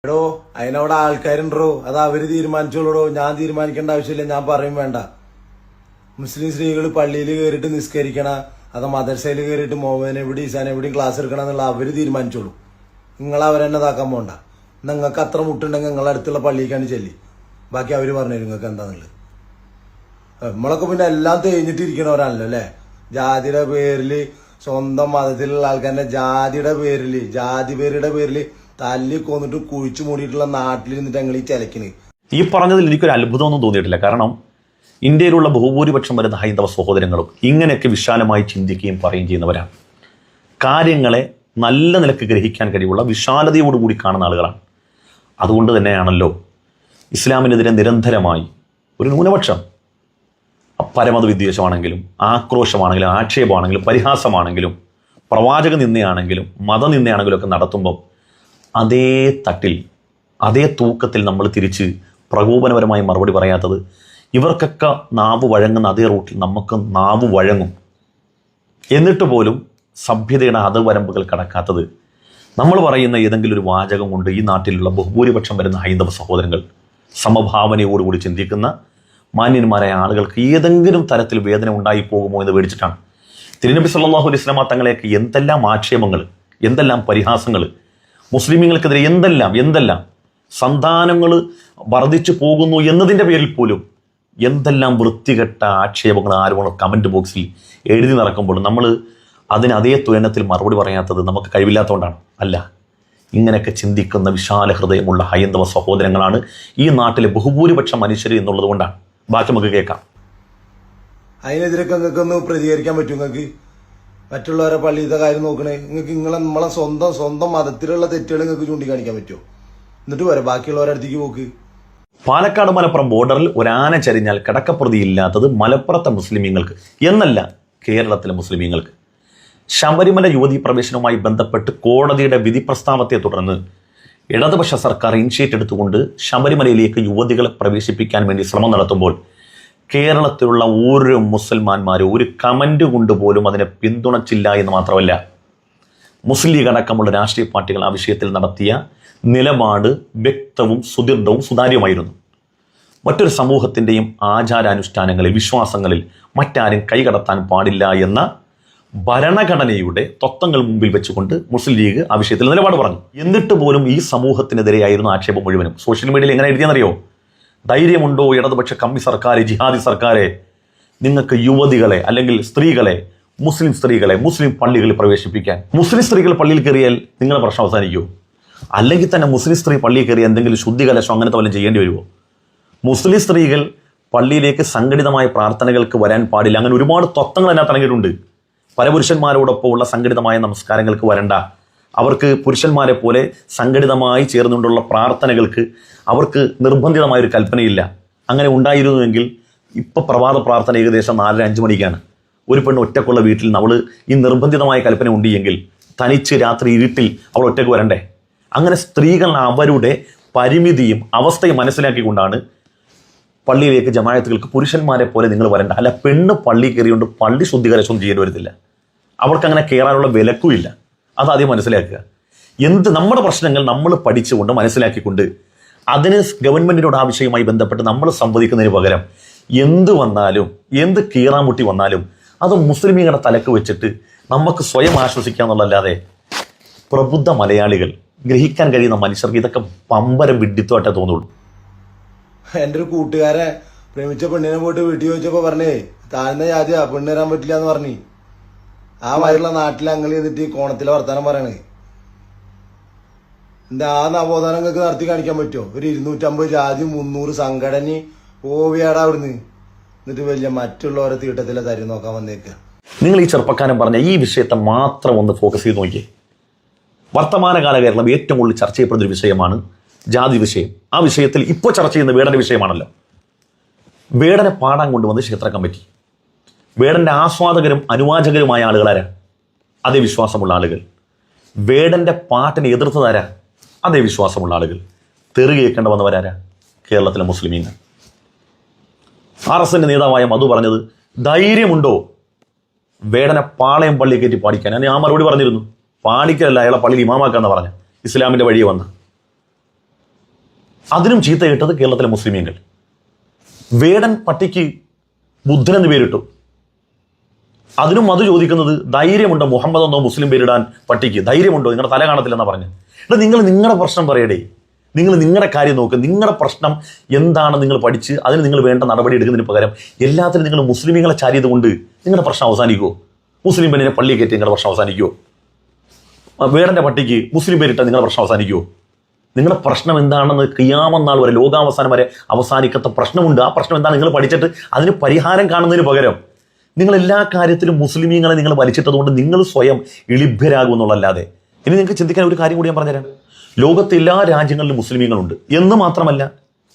എടോ അതിനവിടെ ആൾക്കാരുണ്ടോ, അത് അവര് തീരുമാനിച്ചോളൂടോ, ഞാൻ തീരുമാനിക്കേണ്ട ആവശ്യമില്ല. ഞാൻ പറയും വേണ്ട. മുസ്ലിം സ്ത്രീകൾ പള്ളിയിൽ കയറിയിട്ട് നിസ്കരിക്കണ, അത് മദർസയിൽ കയറിയിട്ട് മോഹനെ എവിടെ ഈസാനെ എവിടെയും ക്ലാസ് എടുക്കണം എന്നുള്ള അവര് തീരുമാനിച്ചോളൂ. നിങ്ങൾ അവരെന്നെ ഇതാക്കാൻ പോണ്ട. നിങ്ങൾക്ക് അത്ര മുട്ടുണ്ടെങ്കിൽ നിങ്ങളുടെ അടുത്തുള്ള പള്ളിക്കാണ് ചെല്ലി, ബാക്കി അവര് പറഞ്ഞു നിങ്ങൾക്ക് എന്താന്നുള്ളത്. നമ്മളൊക്കെ പിന്നെ എല്ലാം തേഞ്ഞിട്ടിരിക്കണവരാണല്ലോ അല്ലെ. ജാതിയുടെ പേരില്, സ്വന്തം മതത്തിലുള്ള ആൾക്കാരുടെ ജാതിയുടെ പേരില്, ജാതി പേരുടെ പേരില് തല്ലി കൊന്നിട്ട് കുഴിച്ചു മൂടിയിട്ടുള്ള നാട്ടിലിരുന്നിട്ട് ഞങ്ങൾ ഈ ചിലക്കിന്. ഈ പറഞ്ഞതിൽ എനിക്കൊരു അത്ഭുതമൊന്നും തോന്നിയിട്ടില്ല. കാരണം ഇന്ത്യയിലുള്ള ബഹുഭൂരിപക്ഷം വരുന്ന ഹൈന്ദവ സഹോദരങ്ങളും ഇങ്ങനെയൊക്കെ വിശാലമായി ചിന്തിക്കുകയും പറയുകയും ചെയ്യുന്നവരാണ്. കാര്യങ്ങളെ നല്ല നിലക്ക് ഗ്രഹിക്കാൻ കഴിവുള്ള വിശാലതയോടുകൂടി കാണുന്ന ആളുകളാണ്. അതുകൊണ്ട് തന്നെയാണല്ലോ ഇസ്ലാമിനെതിരെ നിരന്തരമായി ഒരു ന്യൂനപക്ഷം പരമത വിദ്വേഷമാണെങ്കിലും ആക്രോശമാണെങ്കിലും ആക്ഷേപമാണെങ്കിലും പരിഹാസമാണെങ്കിലും പ്രവാചക നിന്ദയാണെങ്കിലും മതനിന്ദയാണെങ്കിലും ഒക്കെ നടത്തുമ്പം അതേ തട്ടിൽ അതേ തൂക്കത്തിൽ നമ്മൾ തിരിച്ച് പ്രകോപനപരമായി മറുപടി പറയാത്തത്, ഇവർക്കൊക്കെ നാവ് വഴങ്ങുന്ന അതേ റൂട്ടിൽ നമുക്ക് നാവ് വഴങ്ങും. എന്നിട്ട് പോലും സഭ്യതയുടെ അതിർവരമ്പുകൾ കടക്കാത്തത്, നമ്മൾ പറയുന്ന ഏതെങ്കിലും ഒരു വാചകം കൊണ്ട് ഈ നാട്ടിലുള്ള ബഹുഭൂരിപക്ഷം വരുന്ന ഹൈന്ദവ സഹോദരങ്ങൾ സമഭാവനയോടുകൂടി ചിന്തിക്കുന്ന മാന്യന്മാരായ ആളുകൾക്ക് ഏതെങ്കിലും തരത്തിൽ വേദന ഉണ്ടായി പോകുമോ എന്ന് പേടിച്ചിട്ടാണ്. തിരുനബി സല്ലല്ലാഹു അലൈഹി വസല്ലം തങ്ങളെയൊക്കെ എന്തെല്ലാം ആക്ഷേപങ്ങൾ, എന്തെല്ലാം പരിഹാസങ്ങൾ, മുസ്ലിമീങ്ങൾക്കെതിരെ എന്തെല്ലാം സന്താനങ്ങൾ വർദ്ധിച്ചു പോകുന്നു എന്നതിൻ്റെ പേരിൽ പോലും എന്തെല്ലാം വൃത്തികെട്ട ആക്ഷേപങ്ങൾ ആരോപണം കമൻറ്റ് ബോക്സിൽ എഴുതി നടക്കുമ്പോൾ നമ്മൾ അതിന് അതേ തുലനത്തിൽ മറുപടി പറയാത്തത് നമുക്ക് കഴിവില്ലാത്തതുകൊണ്ടാണ്. അല്ല, ഇങ്ങനെയൊക്കെ ചിന്തിക്കുന്ന വിശാല ഹൃദയമുള്ള ഹൈന്ദവ സഹോദരങ്ങളാണ് ഈ നാട്ടിലെ ബഹുഭൂരിപക്ഷം മനുഷ്യർ എന്നുള്ളത് കൊണ്ടാണ്. ബാക്കി നമുക്ക് കേൾക്കാം. അതിനെതിരൊക്കെ നിങ്ങൾക്ക് ഒന്ന് പ്രതികരിക്കാൻ പറ്റും. നിങ്ങൾക്ക് മറ്റുള്ളവരെ പള്ളിയിലത്തെ കാര്യം നോക്കണേ, നിങ്ങൾക്ക് നമ്മളെ സ്വന്തം മതത്തിലുള്ള തെറ്റുകൾ നിങ്ങൾക്ക് ചൂണ്ടിക്കാണിക്കാൻ പറ്റുമോ? എന്നിട്ട് വരെ ബാക്കിയുള്ളവരുടെ അടുത്തേക്ക് പോക്ക്. പാലക്കാട് മലപ്പുറം ബോർഡറിൽ ഒരാന ചരിഞ്ഞാൽ കിടക്കപ്രതിയില്ലാത്തത് മലപ്പുറത്തെ മുസ്ലിമീങ്ങൾക്ക് എന്നല്ല, കേരളത്തിലെ മുസ്ലിമീങ്ങൾക്ക്. ശബരിമല യുവതീ പ്രവേശനവുമായി ബന്ധപ്പെട്ട് കോടതിയുടെ വിധി പ്രസ്താവത്തെ തുടർന്ന് ഇടതുപക്ഷ സർക്കാർ ഇനിഷ്യേറ്റ് എടുത്തുകൊണ്ട് ശബരിമലയിലേക്ക് യുവതികളെ പ്രവേശിപ്പിക്കാൻ വേണ്ടി ശ്രമം നടത്തുമ്പോൾ കേരളത്തിലുള്ള ഓരോ മുസൽമാന്മാരും ഒരു കമന്റ് കൊണ്ട് പോലും അതിനെ പിന്തുണച്ചില്ല എന്ന് മാത്രമല്ല, മുസ്ലിം ലീഗ് അടക്കമുള്ള രാഷ്ട്രീയ പാർട്ടികൾ ആ വിഷയത്തിൽ നടത്തിയ നിലപാട് വ്യക്തവും സുദീർഘവും സുതാര്യമായിരുന്നു. മറ്റൊരു സമൂഹത്തിൻ്റെയും ആചാരാനുഷ്ഠാനങ്ങളിൽ, വിശ്വാസങ്ങളിൽ മറ്റാരും കൈകടത്താൻ പാടില്ല എന്ന ഭരണഘടനയുടെ തത്വങ്ങൾ മുമ്പിൽ വെച്ചുകൊണ്ട് മുസ്ലിം ലീഗ് ആ വിഷയത്തിൽ നിലപാട് പറഞ്ഞു. എന്നിട്ട് പോലും ഈ സമൂഹത്തിനെതിരെയായിരുന്നു ആക്ഷേപം മുഴുവനും. സോഷ്യൽ മീഡിയയിൽ എങ്ങനെ എഴുതിയെന്നറിയോ? ധൈര്യമുണ്ടോ ഇടതുപക്ഷ കമ്മി സർക്കാരെ, ജിഹാദി സർക്കാരെ, നിങ്ങൾക്ക് യുവതികളെ അല്ലെങ്കിൽ സ്ത്രീകളെ, മുസ്ലിം സ്ത്രീകളെ മുസ്ലിം പള്ളികളിൽ പ്രവേശിപ്പിക്കാൻ? മുസ്ലിം സ്ത്രീകൾ പള്ളിയിൽ കയറിയാൽ നിങ്ങളുടെ പ്രശ്നം അവസാനിക്കുമോ? അല്ലെങ്കിൽ തന്നെ മുസ്ലിം സ്ത്രീ പള്ളിയിൽ കയറി എന്തെങ്കിലും ശുദ്ധികലശം അങ്ങനത്തെ വല്ലതും ചെയ്യേണ്ടി വരുമോ? മുസ്ലിം സ്ത്രീകൾ പള്ളിയിലേക്ക് സംഘടിതമായ പ്രാർത്ഥനകൾക്ക് വരാൻ പാടില്ല. അങ്ങനെ ഒരുപാട് തത്വങ്ങൾ അതിനകത്ത് അടങ്ങിയിട്ടുണ്ട്. പരപുരുഷന്മാരോടൊപ്പം ഉള്ള സംഘടിതമായ നമസ്കാരങ്ങൾക്ക് വരണ്ട, അവർക്ക് പുരുഷന്മാരെ പോലെ സംഘടിതമായി ചേർന്നുകൊണ്ടുള്ള പ്രാർത്ഥനകൾക്ക് അവർക്ക് നിർബന്ധിതമായൊരു കൽപ്പനയില്ല. അങ്ങനെ ഉണ്ടായിരുന്നുവെങ്കിൽ ഇപ്പോൾ പ്രഭാത പ്രാർത്ഥന ഏകദേശം 4-5 മണിക്കാണ്. ഒരു പെണ്ണ് ഒറ്റക്കുള്ള വീട്ടിൽ നിന്ന് അവൾ ഈ നിർബന്ധിതമായ കൽപ്പന ഉണ്ടെങ്കിൽ തനിച്ച് രാത്രി ഇരുട്ടിൽ അവൾ ഒറ്റയ്ക്ക് വരണ്ടേ? അങ്ങനെ സ്ത്രീകൾ അവരുടെ പരിമിതിയും അവസ്ഥയും മനസ്സിലാക്കിക്കൊണ്ടാണ് പള്ളിയിലേക്ക് ജമാഅത്തുകൾക്ക് പുരുഷന്മാരെ പോലെ നിങ്ങൾ വരണ്ട. അല്ല, പെണ്ണ് പള്ളി കയറിയുകൊണ്ട് പള്ളി ശുദ്ധീകരണം ചെയ്യേണ്ടി വരത്തില്ല. അവർക്ക് അങ്ങനെ കയറാനുള്ള വിലക്കുമില്ല. അതാദ്യം മനസ്സിലാക്കുക. നമ്മുടെ പ്രശ്നങ്ങൾ നമ്മൾ പഠിച്ചുകൊണ്ട് മനസ്സിലാക്കിക്കൊണ്ട് അതിന് ഗവൺമെന്റിനോട് ആ വിഷയവുമായി ബന്ധപ്പെട്ട് നമ്മൾ സംവദിക്കുന്നതിന് പകരം എന്ത് വന്നാലും, എന്ത് കീറാമുട്ടി വന്നാലും അത് മുസ്ലിമീങ്ങളുടെ തലക്ക് വെച്ചിട്ട് നമുക്ക് സ്വയം ആശ്വസിക്കാന്നുള്ളതല്ലാതെ പ്രബുദ്ധ മലയാളികൾ, ഗ്രഹിക്കാൻ കഴിയുന്ന മനുഷ്യർക്ക് ഇതൊക്കെ പമ്പരം വിഡ്ഢിത്തമായിട്ടേ തോന്നുള്ളൂ. എൻ്റെ ഒരു കൂട്ടുകാരെ പ്രേമിച്ച പെണ്ണിനെ പോയിട്ട് വീട്ടിൽ ചോദിച്ചപ്പോ പറഞ്ഞേ താഴ്ന്ന ജാതിയാ, പെണ്ണ് തരാൻ പറ്റില്ല എന്ന് പറഞ്ഞു. ആ മാതിരിയുള്ള നാട്ടിൽ അങ്ങൾ ചെയ്തിട്ട് കോണത്തിലെ വർത്താനം പറയണേ. എന്താ ആ നവോത്ഥാനം നിങ്ങൾക്ക് നടത്തി കാണിക്കാൻ പറ്റുമോ? ഒരു 250 ജാതി 300 സംഘടന ഓവിയാടാ അവിടുന്ന്. എന്നിട്ട് വലിയ മറ്റുള്ളവരെ തീട്ടത്തിലെ തരി നോക്കാൻ വന്നേക്കുക. നിങ്ങൾ ഈ ചെറുപ്പക്കാരൻ പറഞ്ഞ ഈ വിഷയത്തെ മാത്രം ഒന്ന് ഫോക്കസ് ചെയ്ത് നോക്കിയേ. വർത്തമാനകാല കേരളം ഏറ്റവും കൂടുതൽ ചർച്ച ചെയ്യപ്പെടുന്ന ഒരു വിഷയമാണ് ജാതി വിഷയം. ആ വിഷയത്തിൽ ഇപ്പോൾ ചർച്ച ചെയ്യുന്ന വേടന്റെ വിഷയമാണല്ലോ. വേടനെ പാടാൻ കൊണ്ടുവന്ന് ക്ഷേത്ര കമ്മിറ്റി. വേടന്റെ ആസ്വാദകരും അനുവാചകരുമായ ആളുകളാരാ? അതേ വിശ്വാസമുള്ള ആളുകൾ. വേടന്റെ പാട്ടിനെ എതിർത്തതാരാ? അതേ വിശ്വാസമുള്ള ആളുകൾ. തെറി കേൾക്കേണ്ട വന്നവരാരാ? കേരളത്തിലെ മുസ്ലിമീങ്ങൾ. RSന്റെ നേതാവായ മധു പറഞ്ഞത്, ധൈര്യമുണ്ടോ വേടനെ പാളയം പള്ളി കയറ്റി പാടിക്കാൻ? ഞാൻ മറുപടി പറഞ്ഞിരുന്നു, പാടിക്കലല്ല, അയാളെ പള്ളിയിൽ ഇമാമാക്കാന്ന് പറഞ്ഞ ഇസ്ലാമിന്റെ വഴിയെ വന്ന അതിനും ചീത്ത കിട്ടത് കേരളത്തിലെ മുസ്ലിമീങ്ങൾ. വേടൻ പട്ടിക്ക് ബുദ്ധൻ എന്ന് പേരിട്ടു. അതിനും അത് ചോദിക്കുന്നത് ധൈര്യമുണ്ടോ മുഹമ്മദ് എന്നോ മുസ്ലിം പേരിടാൻ പട്ടിക്ക്? ധൈര്യമുണ്ടോ? നിങ്ങളുടെ തല കാണത്തില്ലെന്നാ പറഞ്ഞു. എടാ, നിങ്ങൾ നിങ്ങളുടെ പ്രശ്നം പറയടേ. നിങ്ങൾ നിങ്ങളുടെ കാര്യം നോക്ക്. നിങ്ങളുടെ പ്രശ്നം എന്താണ് നിങ്ങൾ പഠിച്ച് അതിന് നിങ്ങൾ വേണ്ട നടപടി എടുക്കുന്നതിന് പകരം എല്ലാത്തിനും നിങ്ങൾ മുസ്ലിമീങ്ങളെ ചാരിയത് കൊണ്ട് നിങ്ങളുടെ പ്രശ്നം അവസാനിക്കുമോ? മുസ്ലിം പെണ്ണിനെ പള്ളി കയറ്റി നിങ്ങളുടെ പ്രശ്നം അവസാനിക്കുമോ? വേടൻ്റെ പട്ടിക്ക് മുസ്ലിം പേരിട്ടാൽ നിങ്ങളുടെ പ്രശ്നം അവസാനിക്കുമോ? നിങ്ങളുടെ പ്രശ്നം എന്താണെന്ന് ഖിയാമത്ത് നാൾ വരെ, ലോകാവസാനം വരെ അവസാനിക്കാത്ത പ്രശ്നമുണ്ട്. ആ പ്രശ്നം എന്താണ് നിങ്ങൾ പഠിച്ചിട്ട് അതിന് പരിഹാരം കാണുന്നതിന് പകരം നിങ്ങൾ എല്ലാ കാര്യത്തിലും മുസ്ലിമീങ്ങളെ നിങ്ങൾ വലിച്ചിട്ടതുകൊണ്ട് നിങ്ങൾ സ്വയം എളിഭ്യരാകുമെന്നുള്ളല്ലാതെ. ഇനി നിങ്ങൾക്ക് ചിന്തിക്കാൻ ഒരു കാര്യം കൂടി ഞാൻ പറഞ്ഞുതരാം. ലോകത്തെ എല്ലാ രാജ്യങ്ങളിലും മുസ്ലിമീങ്ങളുണ്ട് എന്ന് മാത്രമല്ല,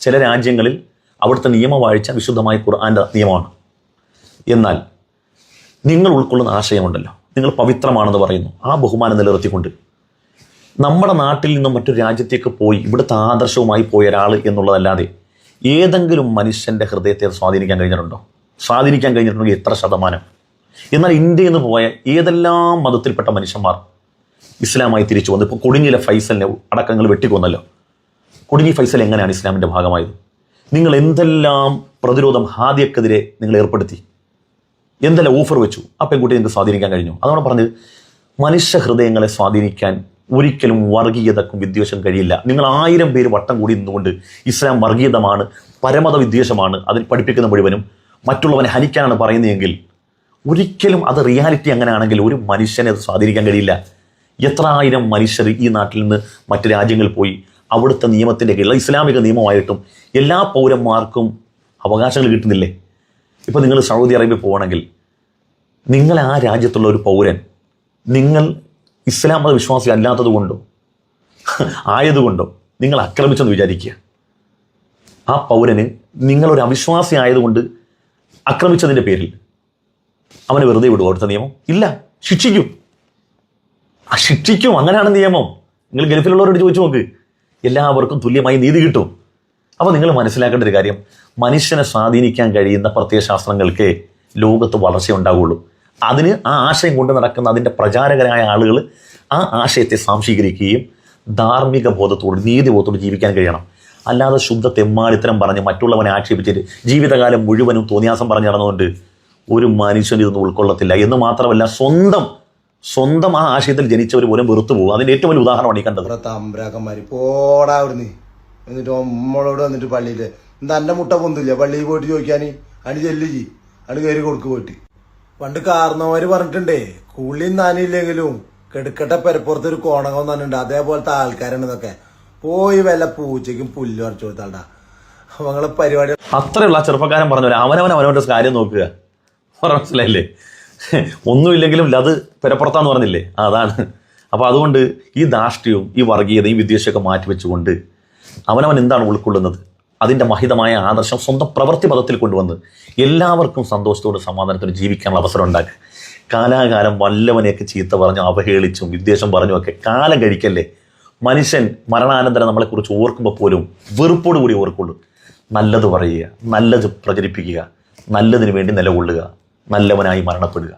ചില രാജ്യങ്ങളിൽ അവിടുത്തെ നിയമവാഴ്ച വിശുദ്ധമായ ഖുർആന്റെ നിയമമാണ്. എന്നാൽ നിങ്ങൾ ഉൾക്കൊള്ളുന്ന ആശയമുണ്ടല്ലോ, നിങ്ങൾ പവിത്രമാണെന്ന് പറയുന്നു, ആ ബഹുമാനം നിലനിർത്തിക്കൊണ്ട് നമ്മുടെ നാട്ടിൽ നിന്നും മറ്റൊരു രാജ്യത്തേക്ക് പോയി ഇവിടുത്തെ ആദർശവുമായി പോയ ഒരാൾ എന്നുള്ളതല്ലാതെ ഏതെങ്കിലും മനുഷ്യൻ്റെ ഹൃദയത്തെ സ്വാധീനിക്കാൻ കഴിഞ്ഞിട്ടുണ്ടോ? സ്വാധീനിക്കാൻ കഴിഞ്ഞിട്ടുണ്ടെങ്കിൽ എത്ര ശതമാനം? എന്നാൽ ഇന്ത്യയിൽ നിന്ന് പോയ ഏതെല്ലാം മതത്തിൽപ്പെട്ട മനുഷ്യന്മാർ ഇസ്ലാമായി തിരിച്ചു വന്നു. ഇപ്പോൾ കൊടിഞ്ഞിലെ ഫൈസലിനെ അടക്കങ്ങൾ വെട്ടിക്കൊന്നല്ലോ. കൊടിഞ്ഞി ഫൈസൽ എങ്ങനെയാണ് ഇസ്ലാമിൻ്റെ ഭാഗമായത്? നിങ്ങൾ എന്തെല്ലാം പ്രതിരോധം ഹാദിയക്കെതിരെ നിങ്ങൾ ഏർപ്പെടുത്തി, എന്തെല്ലാം ഓഫർ വെച്ചു, ആ പെൺകുട്ടി നിങ്ങൾക്ക് സ്വാധീനിക്കാൻ കഴിഞ്ഞു? അതാണ് പറഞ്ഞത്, മനുഷ്യ ഹൃദയങ്ങളെ സ്വാധീനിക്കാൻ ഒരിക്കലും വർഗീയതക്കും വിദ്വേഷം കഴിയില്ല. നിങ്ങൾ 1000 പേര് വട്ടം കൂടി നിന്നുകൊണ്ട് ഇസ്ലാം വർഗീയതമാണ്, പരമത വിദ്വേഷമാണ്, അതിൽ പഠിപ്പിക്കുന്ന മുഴുവനും മറ്റുള്ളവനെ ഹനിക്കാനാണ് പറയുന്നതെങ്കിൽ ഒരിക്കലും അത് റിയാലിറ്റി അങ്ങനെയാണെങ്കിൽ ഒരു മനുഷ്യനെ അത് സ്വാധീനിക്കാൻ കഴിയില്ല. എത്ര ആയിരം മനുഷ്യർ ഈ നാട്ടിൽ നിന്ന് മറ്റ് രാജ്യങ്ങളിൽ പോയി അവിടുത്തെ നിയമത്തിൻ്റെ കീഴിൽ, ഇസ്ലാമിക നിയമമായിട്ടും എല്ലാ പൗരന്മാർക്കും അവകാശങ്ങൾ കിട്ടുന്നില്ലേ? ഇപ്പോൾ നിങ്ങൾ സൗദി അറേബ്യ പോകണമെങ്കിൽ നിങ്ങൾ ആ രാജ്യത്തുള്ള ഒരു പൗരൻ, നിങ്ങൾ ഇസ്ലാം മത വിശ്വാസി അല്ലാത്തത് കൊണ്ടോ ആയതുകൊണ്ടോ നിങ്ങൾ ആക്രമിച്ചെന്ന് വിചാരിക്കുക. ആ പൗരന് നിങ്ങളൊരു അവിശ്വാസി ആയതുകൊണ്ട് ആക്രമിച്ചതിൻ്റെ പേരിൽ അവനെ വെറുതെ വിടുമോ അവിടുത്തെ നിയമം? ഇല്ല, ശിക്ഷിക്കും. ശിക്ഷിക്കും. അങ്ങനെയാണ് നിയമം. നിങ്ങൾ ഗൾഫിലുള്ളവരോട് ചോദിച്ചു നോക്ക്, എല്ലാവർക്കും തുല്യമായി നീതി കിട്ടും. അപ്പോൾ നിങ്ങൾ മനസ്സിലാക്കേണ്ട ഒരു കാര്യം, മനുഷ്യനെ സ്വാധീനിക്കാൻ കഴിയുന്ന പ്രത്യയശാസ്ത്രങ്ങൾക്ക് ലോകത്ത് വളർച്ചയുണ്ടാവുകയുള്ളൂ. അതിന് ആ ആശയം കൊണ്ട് നടക്കുന്ന അതിൻ്റെ പ്രചാരകരായ ആളുകൾ ആ ആശയത്തെ സ്വാംശീകരിക്കുകയും ധാർമ്മിക ബോധത്തോട്, നീതിബോധത്തോട് ജീവിക്കാൻ കഴിയണം. അല്ലാതെ ശുദ്ധ തെമ്മാടിത്തരം പറഞ്ഞ് മറ്റുള്ളവനെ ആക്ഷേപിച്ചിട്ട് ജീവിതകാലം മുഴുവനും തോന്നിയാസം പറഞ്ഞു നടന്നുകൊണ്ട് ഒരു മനുഷ്യൻ ഇതൊന്നും ഉൾക്കൊള്ളത്തില്ല. എന്ന് മാത്രമല്ല, സ്വന്തം ആ ആശയത്തിൽ ജനിച്ചവർ പോലും വെറുത്തു പോകും. അതിൻ്റെ ഏറ്റവും വലിയ ഉദാഹരണമാണ് ഈ കണ്ടത്. തമ്പ്രാക്കന്മാര് പോടാ അവിടുന്ന്. എന്നിട്ട് നമ്മളോട് വന്നിട്ട് പള്ളിയില് എന്താ എൻ്റെ മുട്ട പൊന്തില്ല, പള്ളിയിൽ പോയിട്ട് ചോദിക്കാന് അണി ചെല്ലുചി അണി കയറി കൊടുക്ക് പോയിട്ട്. പണ്ട് കാരണവന്മാര് പറഞ്ഞിട്ടുണ്ടേ, കുളിയും നാനില്ലെങ്കിലും കെടുക്കട്ടെ പെരപ്പുറത്ത് ഒരു കോണകം തന്നിട്ടുണ്ട്, അതേപോലത്തെ ആൾക്കാരാണ് ഇതൊക്കെ. പോയി വല്ല പൂച്ചയ്ക്കും പുല്ല് പറിച്ചു കൊടുത്താണ്ടാ അവങ്ങളെ പരിപാടി. അത്രയുള്ള ചെറുപ്പക്കാരൻ പറഞ്ഞ അവനവൻ്റെ കാര്യം നോക്കുക. മനസ്സിലായില്ലേ? ഒന്നുമില്ലെങ്കിലും അത് പെരപ്പുറത്താന്ന് പറഞ്ഞില്ലേ, അതാണ്. അപ്പോൾ അതുകൊണ്ട് ഈ ധാർഷ്ട്യവും ഈ വർഗീയതയും വിദ്വേഷമൊക്കെ മാറ്റിവെച്ചുകൊണ്ട് അവനവൻ എന്താണ് ഉൾക്കൊള്ളുന്നത്, അതിൻ്റെ മഹിതമായ ആദർശം സ്വന്തം പ്രവൃത്തി പദത്തിൽ കൊണ്ടുവന്ന് എല്ലാവർക്കും സന്തോഷത്തോടെ സമാധാനത്തോടെ ജീവിക്കാനുള്ള അവസരം ഉണ്ടാക്കുക. കാലാകാലം വല്ലവനെയൊക്കെ ചീത്ത പറഞ്ഞു അവഹേളിച്ചും വിദ്വേഷം പറഞ്ഞുമൊക്കെ കാലം കഴിക്കല്ലേ. മനുഷ്യൻ മരണാനന്തരം നമ്മളെക്കുറിച്ച് ഓർക്കുമ്പോൾ പോലും വെറുപ്പോട് കൂടി ഓർക്കുള്ളൂ. നല്ലത് പറയുക, നല്ലത് പ്രചരിപ്പിക്കുക, നല്ലതിന് വേണ്ടി നിലകൊള്ളുക, നല്ലവനായി മരണപ്പെടുക.